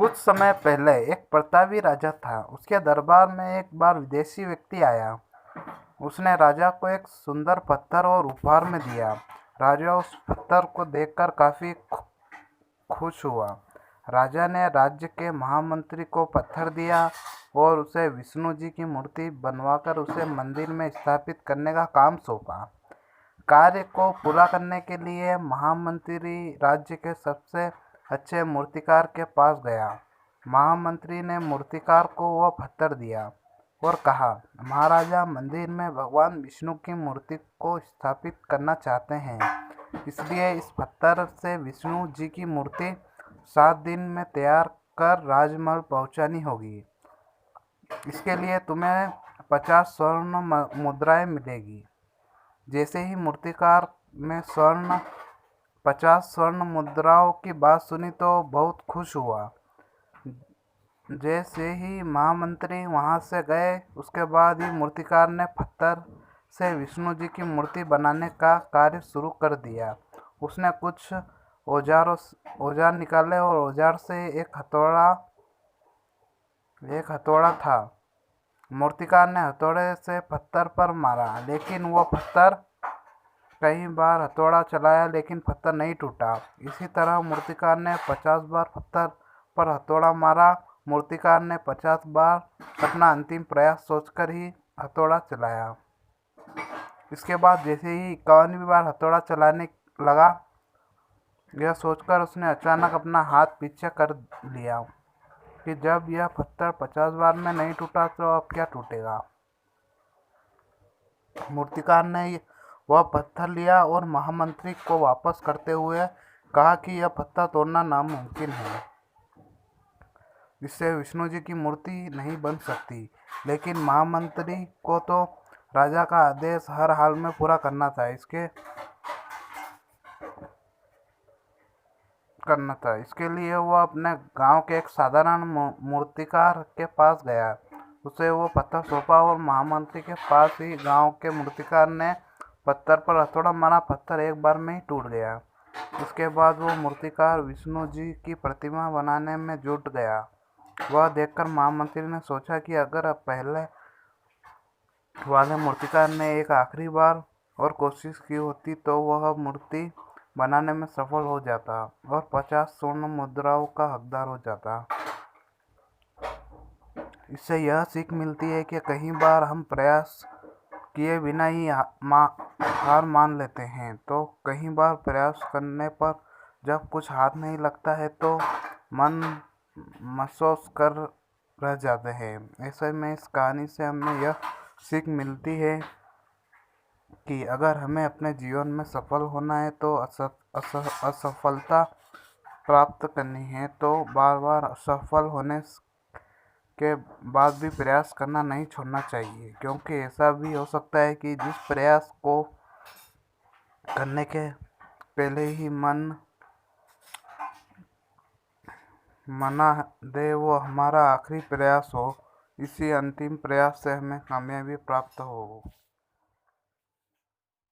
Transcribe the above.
कुछ समय पहले एक प्रतापी राजा था। उसके दरबार में एक बार विदेशी व्यक्ति आया। उसने राजा को एक सुंदर पत्थर और उपहार में दिया। राजा उस पत्थर को देखकर काफी खुश हुआ। राजा ने राज्य के महामंत्री को पत्थर दिया और उसे विष्णु जी की मूर्ति बनवाकर उसे मंदिर में स्थापित करने का काम सौंपा। कार्य को पूरा करने के लिए महामंत्री राज्य के सबसे अच्छे मूर्तिकार के पास गया। महामंत्री ने मूर्तिकार को वह पत्थर दिया और कहा, महाराजा मंदिर में भगवान विष्णु की मूर्ति को स्थापित करना चाहते हैं, इसलिए इस पत्थर से विष्णु जी की मूर्ति 7 दिन में तैयार कर राजमहल पहुंचानी होगी। इसके लिए तुम्हें 50 स्वर्ण मुद्राएं मिलेगी। जैसे ही मूर्तिकार ने 50 स्वर्ण मुद्राओं की बात सुनी तो बहुत खुश हुआ। जैसे ही महामंत्री वहां से गए, उसके बाद ही मूर्तिकार ने पत्थर से विष्णु जी की मूर्ति बनाने का कार्य शुरू कर दिया। उसने कुछ औजार निकाले और औजार से एक हथौड़ा था। मूर्तिकार ने हथौड़े से पत्थर पर मारा, लेकिन वह पत्थर कई बार हथौड़ा चलाया लेकिन पत्थर नहीं टूटा। इसी तरह मूर्तिकार ने 50 बार पत्थर पर हथौड़ा मारा। मूर्तिकार ने 50 बार अपना अंतिम प्रयास सोचकर ही हथौड़ा चलाया। इसके बाद जैसे ही 51वीं बार हथौड़ा चलाने लगा, यह सोचकर उसने अचानक अपना हाथ पीछे कर लिया कि जब यह पत्थर 50 बार में नहीं टूटा तो अब क्या टूटेगा। मूर्तिकार ने वह पत्थर लिया और महामंत्री को वापस करते हुए कहा कि यह पत्थर तोड़ना नामुमकिन है, इससे विष्णु जी की मूर्ति नहीं बन सकती। लेकिन महामंत्री को तो राजा का आदेश हर हाल में पूरा करना था। इसके लिए वह अपने गांव के एक साधारण मूर्तिकार के पास गया। उसे वो पत्थर सौंपा और महामंत्री के पास ही गांव के मूर्तिकार ने पत्थर पर हथौड़ा मारा। पत्थर एक बार में ही टूट गया। उसके बाद वो मूर्तिकार विष्णु जी की प्रतिमा बनाने में जुट गया। वह देखकर महामंत्री ने सोचा कि अगर अब पहले वाले मूर्तिकार ने एक आखिरी बार और कोशिश की होती तो वह मूर्ति बनाने में सफल हो जाता और 50 स्वर्ण मुद्राओं का हकदार हो जाता। इससे यह सीख मिलती है कि कई बार हम प्रयास किए बिना ही हार मान लेते हैं, तो कई बार प्रयास करने पर जब कुछ हाथ नहीं लगता है तो मन महसूस कर रह जाते हैं। ऐसे में इस कहानी से हमें यह सीख मिलती है कि अगर हमें अपने जीवन में सफल होना है तो असफलता प्राप्त करनी है तो बार बार असफल होने के बाद भी प्रयास करना नहीं छोड़ना चाहिए, क्योंकि ऐसा भी हो सकता है कि जिस प्रयास को करने के पहले ही मन मना दे वो हमारा आखिरी प्रयास हो। इसी अंतिम प्रयास से हमें कामयाबी प्राप्त हो।